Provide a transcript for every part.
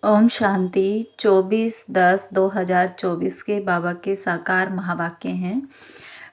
ओम शांति 24/10/2024 के बाबा के साकार महावाक्य हैं।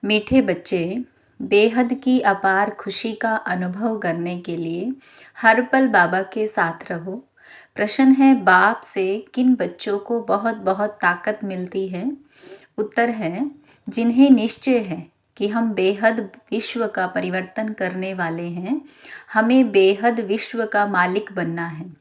मीठे बच्चे, बेहद की अपार खुशी का अनुभव करने के लिए हर पल बाबा के साथ रहो। प्रश्न है, बाप से किन बच्चों को बहुत बहुत ताकत मिलती है? उत्तर है, जिन्हें निश्चय है कि हम बेहद विश्व का परिवर्तन करने वाले हैं। हमें बेहद विश्व का मालिक बनना है।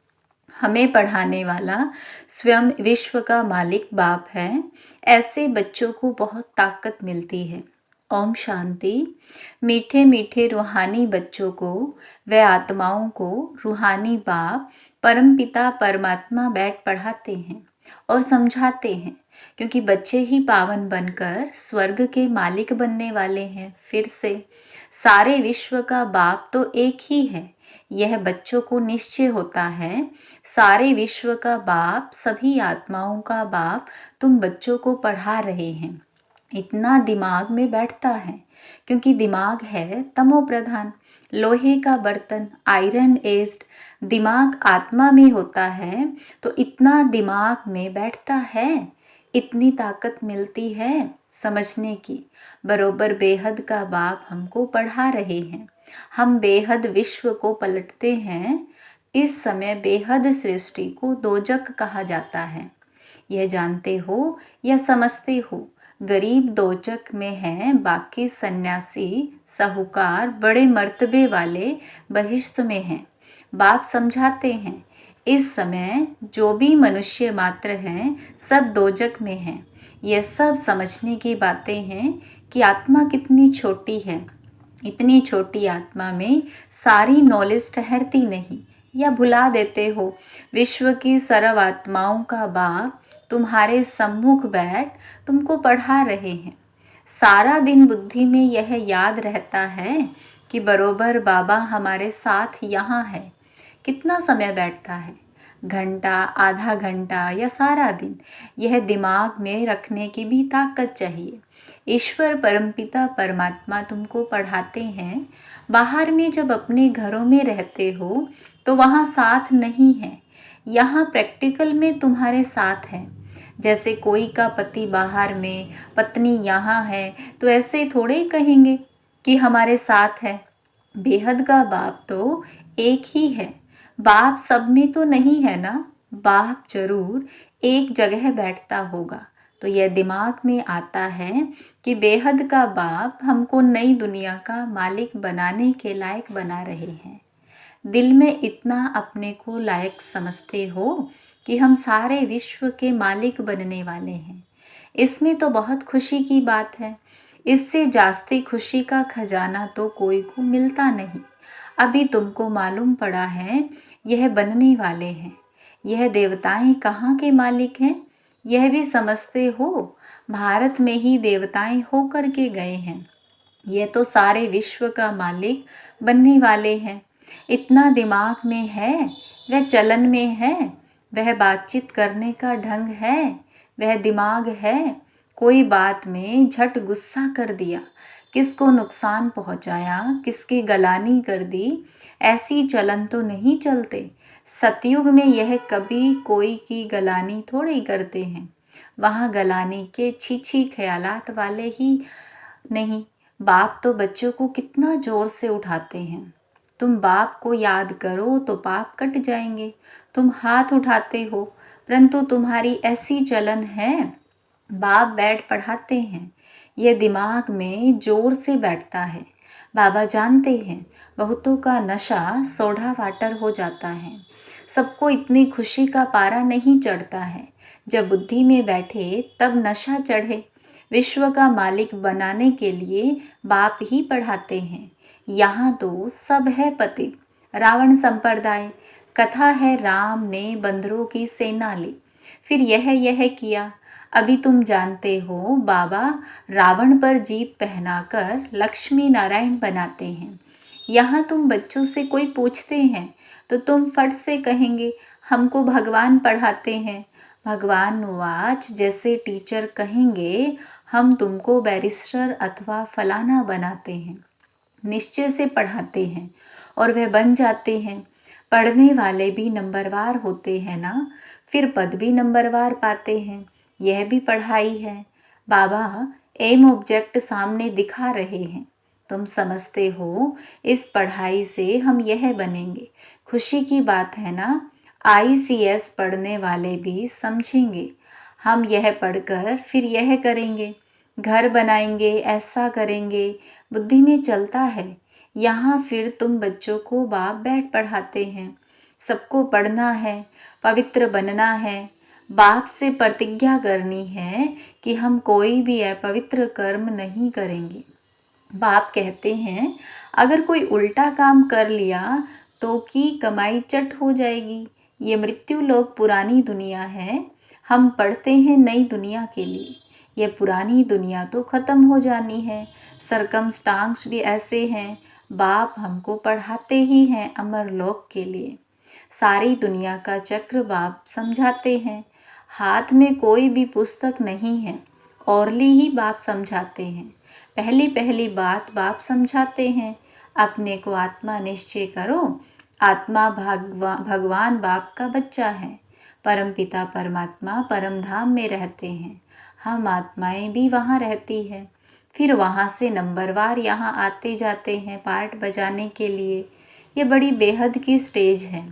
हमें पढ़ाने वाला स्वयं विश्व का मालिक बाप है। ऐसे बच्चों को बहुत ताकत मिलती है। ओम शांति। मीठे मीठे रूहानी बच्चों को व आत्माओं को रूहानी बाप परमपिता परमात्मा बैठ पढ़ाते हैं और समझाते हैं, क्योंकि बच्चे ही पावन बनकर स्वर्ग के मालिक बनने वाले हैं। फिर से सारे विश्व का बाप तो एक ही है, यह बच्चों को निश्चय होता है। सारे विश्व का बाप, सभी आत्माओं का बाप तुम बच्चों को पढ़ा रहे हैं। इतना दिमाग में बैठता है, क्योंकि दिमाग है तमो प्रधान, लोहे का बर्तन, आयरन एज्ड। दिमाग आत्मा में होता है तो इतना दिमाग में बैठता है, इतनी ताकत मिलती है समझने की। बरोबर बेहद का बाप हमको पढ़ा रहे हैं। हम बेहद विश्व को पलटते हैं। इस समय बेहद सृष्टि को दोजक कहा जाता है। यह जानते हो या समझते हो? गरीब दोजक में हैं, बाकी सन्यासी साहूकार बड़े मर्तबे वाले बहिश्त में हैं। बाप समझाते हैं, इस समय जो भी मनुष्य मात्र हैं सब दोजक में हैं। यह सब समझने की बातें हैं कि आत्मा कितनी छोटी है। इतनी छोटी आत्मा में सारी नॉलेज ठहरती नहीं, या भुला देते हो। विश्व की सर्व आत्माओं का बाप तुम्हारे सम्मुख बैठ तुमको पढ़ा रहे हैं। सारा दिन बुद्धि में यह याद रहता है कि बरोबर बाबा हमारे साथ यहाँ है। कितना समय बैठता है? घंटा, आधा घंटा या सारा दिन? यह दिमाग में रखने की भी ताकत चाहिए। ईश्वर परमपिता परमात्मा तुमको पढ़ाते हैं। बाहर में जब अपने घरों में रहते हो तो वहाँ साथ नहीं है। यहाँ प्रैक्टिकल में तुम्हारे साथ है। जैसे कोई का पति बाहर में, पत्नी यहाँ है, तो ऐसे थोड़े ही कहेंगे कि हमारे साथ है। बेहद का बाप तो एक ही है। बाप सब में तो नहीं है ना। बाप जरूर एक जगह बैठता होगा। तो यह दिमाग में आता है कि बेहद का बाप हमको नई दुनिया का मालिक बनाने के लायक बना रहे हैं। दिल में इतना अपने को लायक समझते हो कि हम सारे विश्व के मालिक बनने वाले हैं। इसमें तो बहुत खुशी की बात है। इससे जास्ती खुशी का खजाना तो कोई को मिलता नहीं। अभी तुमको मालूम पड़ा है यह बनने वाले हैं। यह देवताएं कहाँ के मालिक हैं, यह भी समझते हो? भारत में ही देवताएं होकर के गए हैं। यह तो सारे विश्व का मालिक बनने वाले हैं। इतना दिमाग में है, वह चलन में है, वह बातचीत करने का ढंग है, वह दिमाग है। कोई बात में झट गुस्सा कर दिया, किसको नुकसान पहुंचाया, किसकी गलानी कर दी, ऐसी चलन तो नहीं चलते। सतयुग में यह कभी कोई की गलानी थोड़ी करते हैं। वहाँ गलानी के छी ख्यालात वाले ही नहीं। बाप तो बच्चों को कितना जोर से उठाते हैं। तुम बाप को याद करो तो पाप कट जाएंगे। तुम हाथ उठाते हो, परंतु तुम्हारी ऐसी चलन है। बाप बैठ पढ़ाते हैं, यह दिमाग में जोर से बैठता है। बाबा जानते हैं बहुतों का नशा सोडा वाटर हो जाता है। सबको इतनी खुशी का पारा नहीं चढ़ता है। जब बुद्धि में बैठे तब नशा चढ़े। विश्व का मालिक बनाने के लिए बाप ही पढ़ाते हैं। यहाँ तो सब है पतित। रावण संप्रदाय कथा है, राम ने बंदरों की सेना ली, फिर यह किया। अभी तुम जानते हो बाबा रावण पर जीत पहनाकर लक्ष्मी नारायण बनाते हैं। यहाँ तुम बच्चों से कोई पूछते हैं तो तुम फट से कहेंगे हमको भगवान पढ़ाते हैं। भगवान वाच जैसे टीचर कहेंगे हम तुमको बैरिस्टर अथवा फलाना बनाते हैं। निश्चय से पढ़ाते हैं और वह बन जाते हैं। पढ़ने वाले भी नंबरवार होते हैं ना, फिर पद भी नंबरवार पाते हैं। यह भी पढ़ाई है। बाबा एम ऑब्जेक्ट सामने दिखा रहे हैं। तुम समझते हो इस पढ़ाई से हम यह बनेंगे। खुशी की बात है ना, आईसीएस पढ़ने वाले भी समझेंगे। हम यह पढ़कर फिर यह करेंगे, घर बनाएंगे, ऐसा करेंगे। बुद्धि में चलता है। यहाँ फिर तुम बच्चों को बाप बैठ पढ़ाते हैं। सबको पढ़ना है, पवित्र बनना है। बाप से प्रतिज्ञा करनी है कि हम कोई भी अपवित्र कर्म नहीं करेंगे। बाप कहते हैं अगर कोई उल्टा काम कर लिया तो की कमाई चट हो जाएगी। ये मृत्यु लोक पुरानी दुनिया है। हम पढ़ते हैं नई दुनिया के लिए। यह पुरानी दुनिया तो ख़त्म हो जानी है। सरकमस्टांस भी ऐसे हैं। बाप हमको पढ़ाते ही हैं अमर लोक के लिए। सारी दुनिया का चक्र बाप समझाते हैं। हाथ में कोई भी पुस्तक नहीं है, ओरली ही बाप समझाते हैं। पहली पहली बात बाप समझाते हैं, अपने को आत्मा निश्चय करो। आत्मा भगवान बाप का बच्चा है। परमपिता परमात्मा परम धाम में रहते हैं। हम आत्माएं भी वहाँ रहती है। फिर वहाँ से नंबरवार यहाँ आते जाते हैं पार्ट बजाने के लिए। ये बड़ी बेहद की स्टेज है।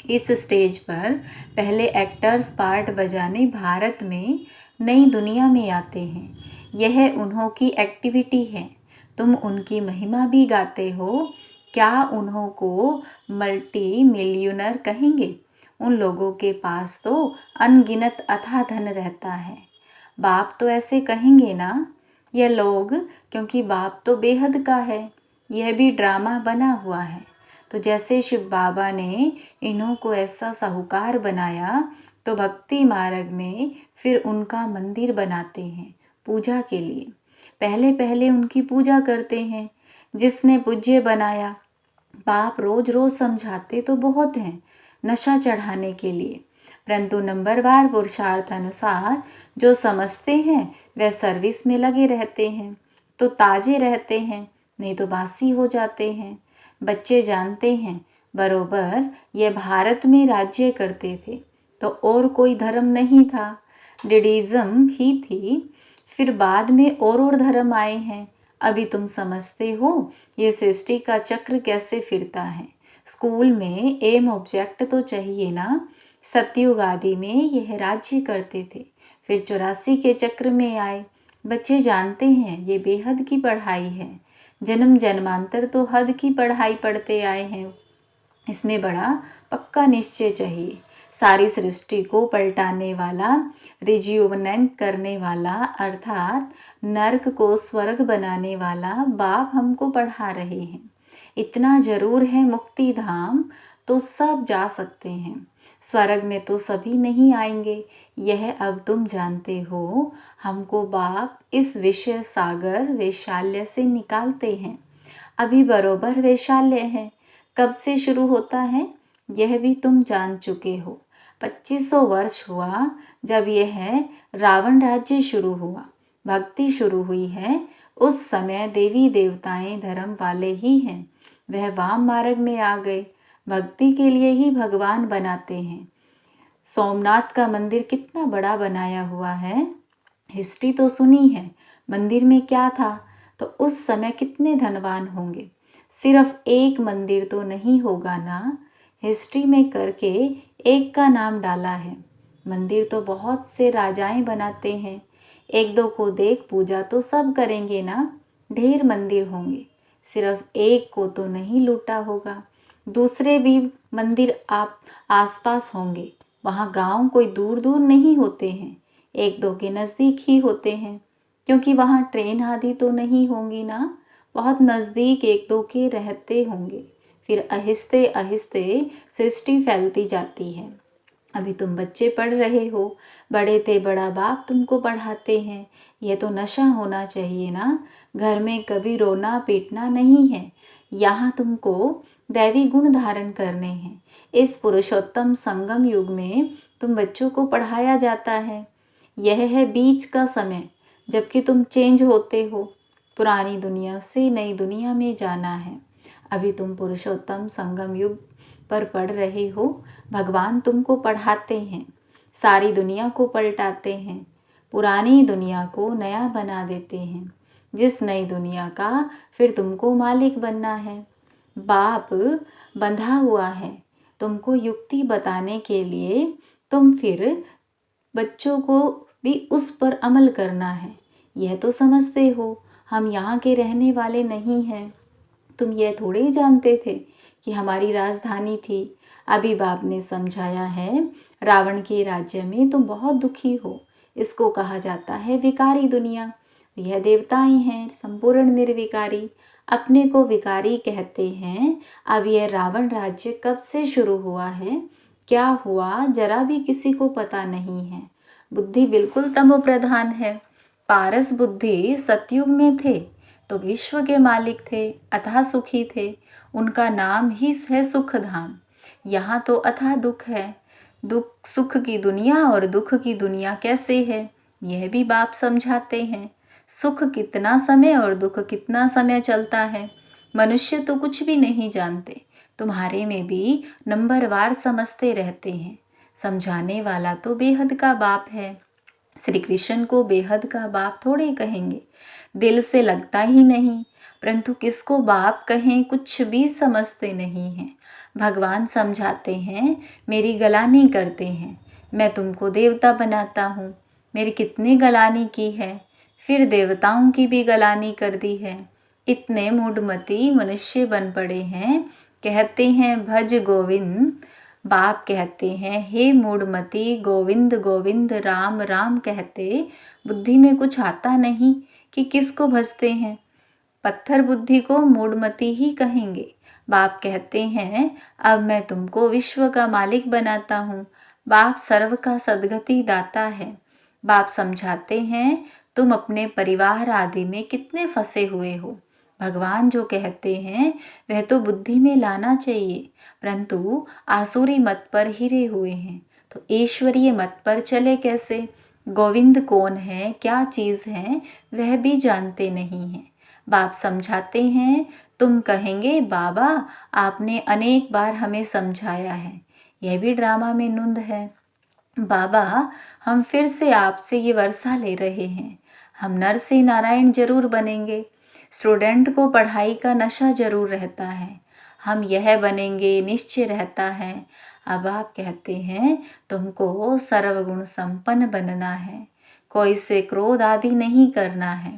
इस स्टेज पर पहले एक्टर्स पार्ट बजाने भारत में नई दुनिया में आते हैं। यह उन्हों की एक्टिविटी है। तुम उनकी महिमा भी गाते हो। क्या उन्हों को मल्टी मिलियनर कहेंगे? उन लोगों के पास तो अनगिनत अथाह धन रहता है। बाप तो ऐसे कहेंगे ना? यह लोग, क्योंकि बाप तो बेहद का है। यह भी ड्रामा बना हुआ है। तो जैसे शिव बाबा ने इन्हों को ऐसा साहूकार बनाया, तो भक्ति मार्ग में फिर उनका मंदिर बनाते हैं पूजा के लिए। पहले पहले उनकी पूजा करते हैं। जिसने पूज्य बनाया, बाप रोज रोज समझाते तो बहुत हैं नशा चढ़ाने के लिए, परंतु नंबरवार पुरुषार्थ अनुसार जो समझते हैं वह सर्विस में लगे रहते हैं, तो ताजे रहते हैं, नहीं तो बासी हो जाते हैं। बच्चे जानते हैं बरोबर ये भारत में राज्य करते थे तो और कोई धर्म नहीं था, डिडिज्म ही थी। फिर बाद में और धर्म आए हैं। अभी तुम समझते हो ये सृष्टि का चक्र कैसे फिरता है। स्कूल में एम ऑब्जेक्ट तो चाहिए ना। सतयुग आदि में यह राज्य करते थे, फिर 84 के चक्र में आए। बच्चे जानते हैं ये बेहद की पढ़ाई है। जन्म जन्मांतर तो हद की पढ़ाई पढ़ते आए हैं। इसमें बड़ा पक्का निश्चय चाहिए। सारी सृष्टि को पलटाने वाला, रिज्यूवनेंट करने वाला, अर्थात नर्क को स्वर्ग बनाने वाला बाप हमको पढ़ा रहे हैं। इतना जरूर है, मुक्ति धाम तो सब जा सकते हैं, स्वर्ग में तो सभी नहीं आएंगे। यह अब तुम जानते हो। हमको बाप इस विषय सागर वैशाल्य से निकालते हैं। अभी बरोबर वैशाल्य है। कब से शुरू होता है यह भी तुम जान चुके हो। 2500 वर्ष हुआ जब यह रावण राज्य शुरू हुआ, भक्ति शुरू हुई है। उस समय देवी देवताएं धर्म वाले ही हैं, वह वाम मार्ग में आ गए। भक्ति के लिए ही भगवान बनाते हैं। सोमनाथ का मंदिर कितना बड़ा बनाया हुआ है। हिस्ट्री तो सुनी है। मंदिर में क्या था, तो उस समय कितने धनवान होंगे। सिर्फ एक मंदिर तो नहीं होगा ना। हिस्ट्री में करके एक का नाम डाला है। मंदिर तो बहुत से राजाएं बनाते हैं। एक दो को देख पूजा तो सब करेंगे ना। ढेर मंदिर होंगे, सिर्फ एक को तो नहीं लूटा होगा। दूसरे भी मंदिर आप आसपास होंगे। वहाँ गांव कोई दूर दूर नहीं होते हैं, एक दो के नज़दीक ही होते हैं, क्योंकि वहाँ ट्रेन आदि तो नहीं होंगी ना। बहुत नज़दीक एक दो के रहते होंगे। फिर आहिस्ते आहिस्ते सृष्टि फैलती जाती है। अभी तुम बच्चे पढ़ रहे हो, बड़े थे बड़ा बाप तुमको पढ़ाते हैं। यह तो नशा होना चाहिए ना। घर में कभी रोना पीटना नहीं है। यहाँ तुमको दैवी गुण धारण करने हैं। इस पुरुषोत्तम संगम युग में तुम बच्चों को पढ़ाया जाता है। यह है बीच का समय, जबकि तुम चेंज होते हो। पुरानी दुनिया से नई दुनिया में जाना है। अभी तुम पुरुषोत्तम संगम युग पर पढ़ रहे हो, भगवान तुमको पढ़ाते हैं, सारी दुनिया को पलटाते हैं, पुरानी दुनिया को नया बना देते हैं, जिस नई दुनिया का फिर तुमको मालिक बनना है। बाप बंधा हुआ है तुमको युक्ति बताने के लिए, तुम फिर बच्चों को भी उस पर अमल करना है। यह तो समझते हो हम यहाँ के रहने वाले नहीं हैं। तुम यह थोड़े ही जानते थे कि हमारी राजधानी थी। अभी बाप ने समझाया है, रावण के राज्य में तुम बहुत दुखी हो। इसको कहा जाता है विकारी दुनिया। यह देवताएं हैं संपूर्ण निर्विकारी, अपने को विकारी कहते हैं। अब यह रावण राज्य कब से शुरू हुआ है, क्या हुआ, जरा भी किसी को पता नहीं है। बुद्धि बिल्कुल तमो प्रधान है। पारस बुद्धि सतयुग में थे तो विश्व के मालिक थे, अथाह सुखी थे। उनका नाम ही है सुख धाम। यहाँ तो अथाह दुख है। दुख सुख की दुनिया और दुख की दुनिया कैसे है, यह भी बाप समझाते हैं। सुख कितना समय और दुख कितना समय चलता है, मनुष्य तो कुछ भी नहीं जानते। तुम्हारे में भी नंबरवार समझते रहते हैं। समझाने वाला तो बेहद का बाप है। श्री कृष्ण को बेहद का बाप थोड़े कहेंगे, दिल से लगता ही नहीं। परंतु किसको बाप कहें कुछ भी समझते नहीं हैं। भगवान समझाते हैं, मेरी गलानी करते हैं, मैं तुमको देवता बनाता हूँ। मेरी कितनी गलानी की है, फिर देवताओं की भी गलानी कर दी है। इतने मूढ़मती मनुष्य बन पड़े हैं, कहते हैं भज गोविंद। बाप कहते हैं, हे मूढ़मती, गोविंद गोविंद राम राम कहते बुद्धि में कुछ आता नहीं कि किसको भजते हैं। पत्थर बुद्धि को मूढ़मती ही कहेंगे। बाप कहते हैं, अब मैं तुमको विश्व का मालिक बनाता हूँ। बाप सर्व का सद्गति दाता है। बाप समझाते हैं, तुम अपने परिवार आदि में कितने फंसे हुए हो। भगवान जो कहते हैं वह तो बुद्धि में लाना चाहिए, परंतु आसुरी मत पर हिरे हुए हैं तो ईश्वरीय मत पर चले कैसे। गोविंद कौन है, क्या चीज़ है, वह भी जानते नहीं हैं। बाप समझाते हैं, तुम कहेंगे बाबा आपने अनेक बार हमें समझाया है, यह भी ड्रामा में नूंद है। बाबा हम फिर से आपसे ये वर्षा ले रहे हैं, हम नर से नारायण जरूर बनेंगे। स्टूडेंट को पढ़ाई का नशा जरूर रहता है, हम यह बनेंगे निश्चय रहता है। अब आप कहते हैं तुमको सर्वगुण संपन्न बनना है, कोई से क्रोध आदि नहीं करना है।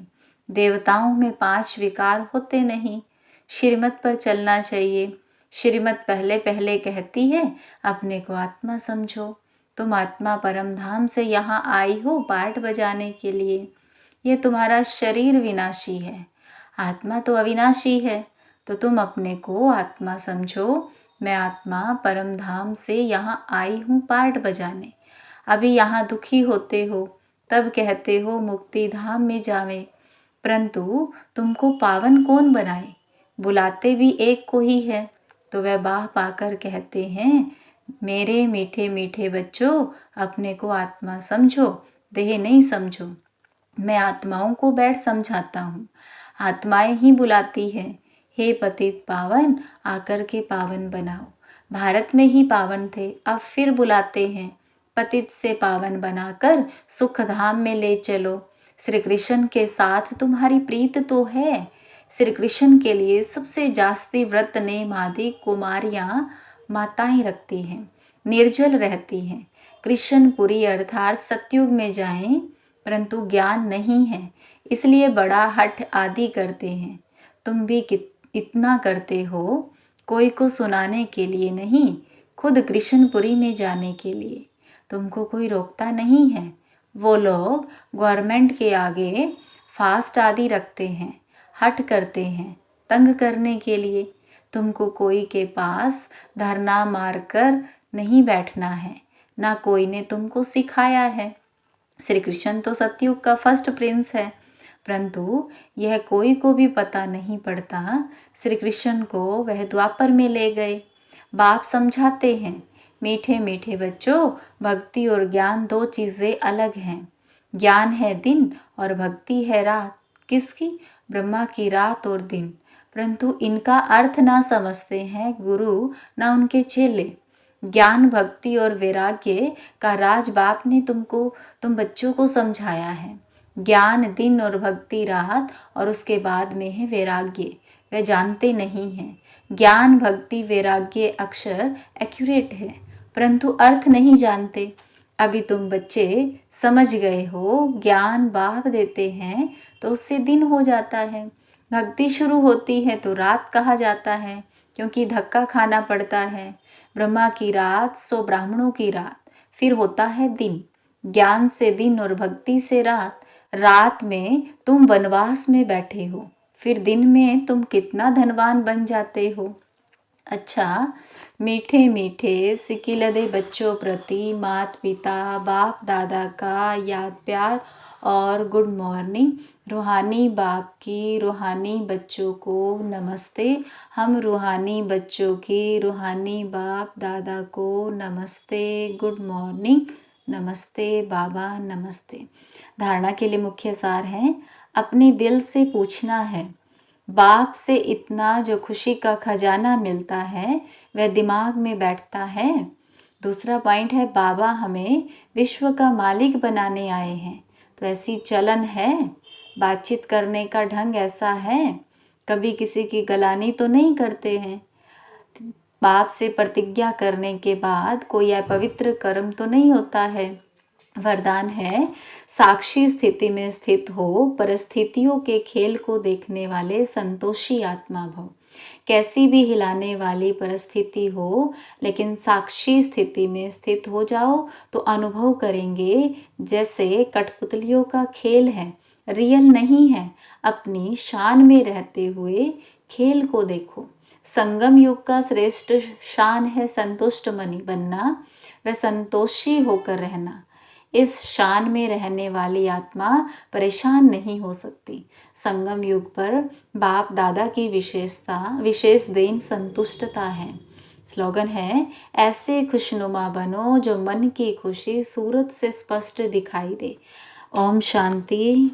देवताओं में 5 विकार होते नहीं, श्रीमत पर चलना चाहिए। श्रीमत पहले पहले कहती है अपने को आत्मा समझो। तुम आत्मा परम धाम से यहाँ आई हो पार्ट बजाने के लिए। ये तुम्हारा शरीर विनाशी है, आत्मा तो अविनाशी है। तो तुम अपने को आत्मा समझो। मैं आत्मा परम धाम से यहाँ आई हूँ पार्ट बजाने। अभी यहाँ दुखी होते हो, तब कहते हो मुक्ति धाम में जावे, परंतु तुमको पावन कौन बनाए, बुलाते भी एक को ही है। तो वह बाह पाकर कहते हैं, मेरे मीठे मीठे बच्चों, अपने को आत्मा समझो, देह नहीं समझो। मैं आत्माओं को बैठ समझाता हूँ, आत्माएं ही बुलाती हैं, हे पतित पावन आकर के पावन बनाओ। भारत में ही पावन थे, अब फिर बुलाते हैं, पतित से पावन बनाकर सुख धाम में ले चलो। श्री कृष्ण के साथ तुम्हारी प्रीत तो है। श्री कृष्ण के लिए सबसे जास्ती व्रत नेम आदि कुमारियाँ माताएं रखती हैं, निर्जल रहती हैं। कृष्णपुरी अर्थात सतयुग में जाएं, परंतु ज्ञान नहीं है, इसलिए बड़ा हठ आदि करते हैं। तुम भी इतना करते हो, कोई को सुनाने के लिए नहीं, खुद कृष्णपुरी में जाने के लिए। तुमको कोई रोकता नहीं है। वो लोग गवर्नमेंट के आगे फास्ट आदि रखते हैं, हट करते हैं तंग करने के लिए। तुमको कोई के पास धरना मारकर नहीं बैठना है, ना कोई ने तुमको सिखाया है। श्री कृष्ण तो सतयुग का फर्स्ट प्रिंस है, परंतु यह कोई को भी पता नहीं पड़ता। श्री कृष्ण को वह द्वापर में ले गए। बाप समझाते हैं, मीठे मीठे बच्चों, भक्ति और ज्ञान 2 चीज़ें अलग हैं। ज्ञान है दिन और भक्ति है रात। किसकी? ब्रह्मा की रात और दिन। परंतु इनका अर्थ ना समझते हैं गुरु ना उनके चेले। ज्ञान, भक्ति और वैराग्य का राज बाप ने तुम बच्चों को समझाया है। ज्ञान दिन और भक्ति रात और उसके बाद में है वैराग्य। वे जानते नहीं हैं। ज्ञान, भक्ति, वैराग्य अक्षर एक्यूरेट है, परंतु अर्थ नहीं जानते। अभी तुम बच्चे समझ गए हो, ज्ञान बाप देते हैं तो उससे दिन हो जाता है। भक्ति शुरू होती है तो रात कहा जाता है, क्योंकि धक्का खाना पड़ता है। ब्रह्मा की रात सो ब्राह्मणों की रात, फिर होता है दिन। ज्ञान से दिन और भक्ति से रात। रात में तुम वनवास में बैठे हो, फिर दिन में तुम कितना धनवान बन जाते हो। अच्छा, मीठे मीठे सिकिलदे बच्चों प्रति माता पिता बाप दादा का याद प्यार और गुड मॉर्निंग। रूहानी बाप की रूहानी बच्चों को नमस्ते। हम रूहानी बच्चों की रूहानी बाप दादा को नमस्ते, गुड मॉर्निंग, नमस्ते बाबा, नमस्ते। धारणा के लिए मुख्य सार है, अपने दिल से पूछना है। बाप से इतना जो खुशी का खजाना मिलता है वह दिमाग में बैठता है। दूसरा पॉइंट है, बाबा हमें विश्व का मालिक बनाने आए हैं, तो ऐसी चलन है। बातचीत करने का ढंग ऐसा है, कभी किसी की गलानी तो नहीं करते हैं। बाप से प्रतिज्ञा करने के बाद कोई अपवित्र कर्म तो नहीं होता है। वरदान है, साक्षी स्थिति में स्थित हो, परिस्थितियों के खेल को देखने वाले संतोषी आत्मा भव। कैसी भी हिलाने वाली परिस्थिति हो, लेकिन साक्षी स्थिति में स्थित हो जाओ तो अनुभव करेंगे जैसे कठपुतलियों का खेल है, रियल नहीं है। अपनी शान में रहते हुए खेल को देखो। संगम युग का श्रेष्ठ शान है संतुष्ट मनी बनना, वह संतोषी होकर रहना। इस शान में रहने वाली आत्मा परेशान नहीं हो सकती। संगम युग पर बाप दादा की विशेष देन संतुष्टता है। स्लोगन है, ऐसे खुशनुमा बनो जो मन की खुशी सूरत से स्पष्ट दिखाई दे। ओम शांति।